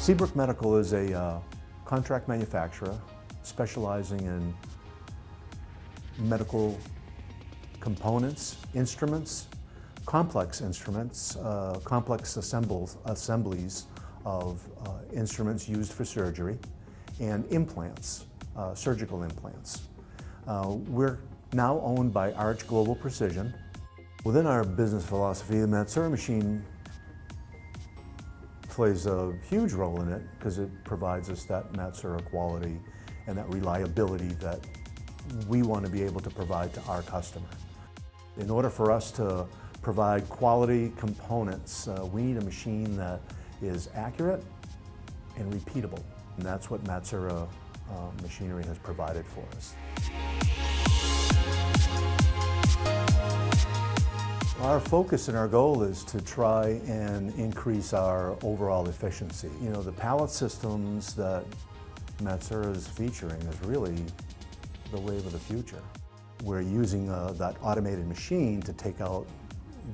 Seabrook Medical is a contract manufacturer specializing in medical components, instruments, complex assemblies of instruments used for surgery, and implants, surgical implants. We're now owned by Arch Global Precision. Within our business philosophy, the Matsuura machine plays a huge role in it because it provides us that Matsuura quality and that reliability that we want to be able to provide to our customer. In order for us to provide quality components, we need a machine that is accurate and repeatable. And that's what Matsuura machinery has provided for us. Our focus and our goal is to try and increase our overall efficiency. You know, the pallet systems that Matsuura is featuring is really the wave of the future. We're using that automated machine to take out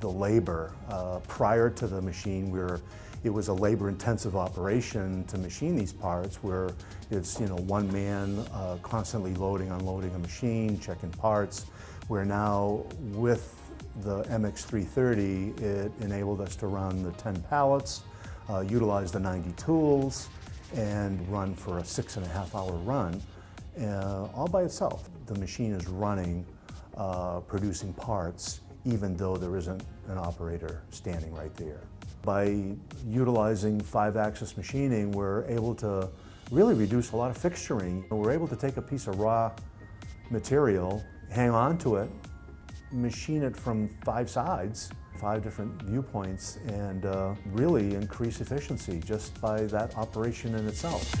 the labor. Prior to the machine, it was a labor-intensive operation to machine these parts, where it's one man constantly loading, unloading a machine, checking parts. Where now with the MX330, it enabled us to run the 10 pallets, utilize the 90 tools, and run for a 6.5-hour run, all by itself. The machine is running, producing parts, even though there isn't an operator standing right there. By utilizing 5-axis machining, we're able to really reduce a lot of fixturing. We're able to take a piece of raw material, hang on to it, machine it from 5 sides, 5 different viewpoints, and really increase efficiency just by that operation in itself.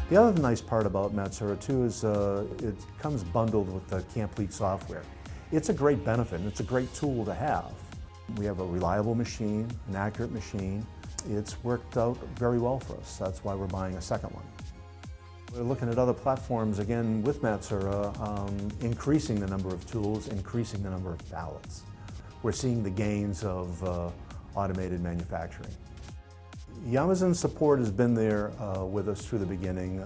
The other nice part about Matsuura too is it comes bundled with the Complete software. It's a great benefit, and it's a great tool to have. We have a reliable machine, an accurate machine. It's worked out very well for us. That's why we're buying a second one. We're looking at other platforms, again, with Matsuura, increasing the number of tools, increasing the number of pallets. We're seeing the gains of automated manufacturing. Yamazen's support has been there with us through the beginning.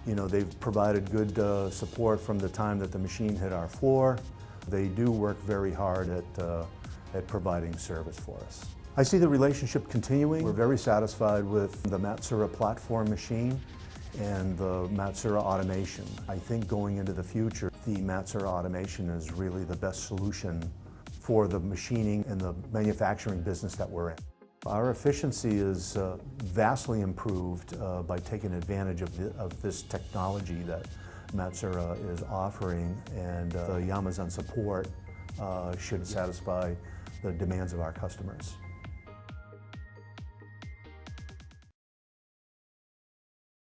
They've provided good support from the time that the machine hit our floor. They do work very hard at providing service for us. I see the relationship continuing. We're very satisfied with the Matsuura platform machine and the Matsuura automation. I think going into the future, the Matsuura automation is really the best solution for the machining and the manufacturing business that we're in. Our efficiency is vastly improved by taking advantage of this technology that Matsuura is offering, and the Yamazen support should satisfy the demands of our customers.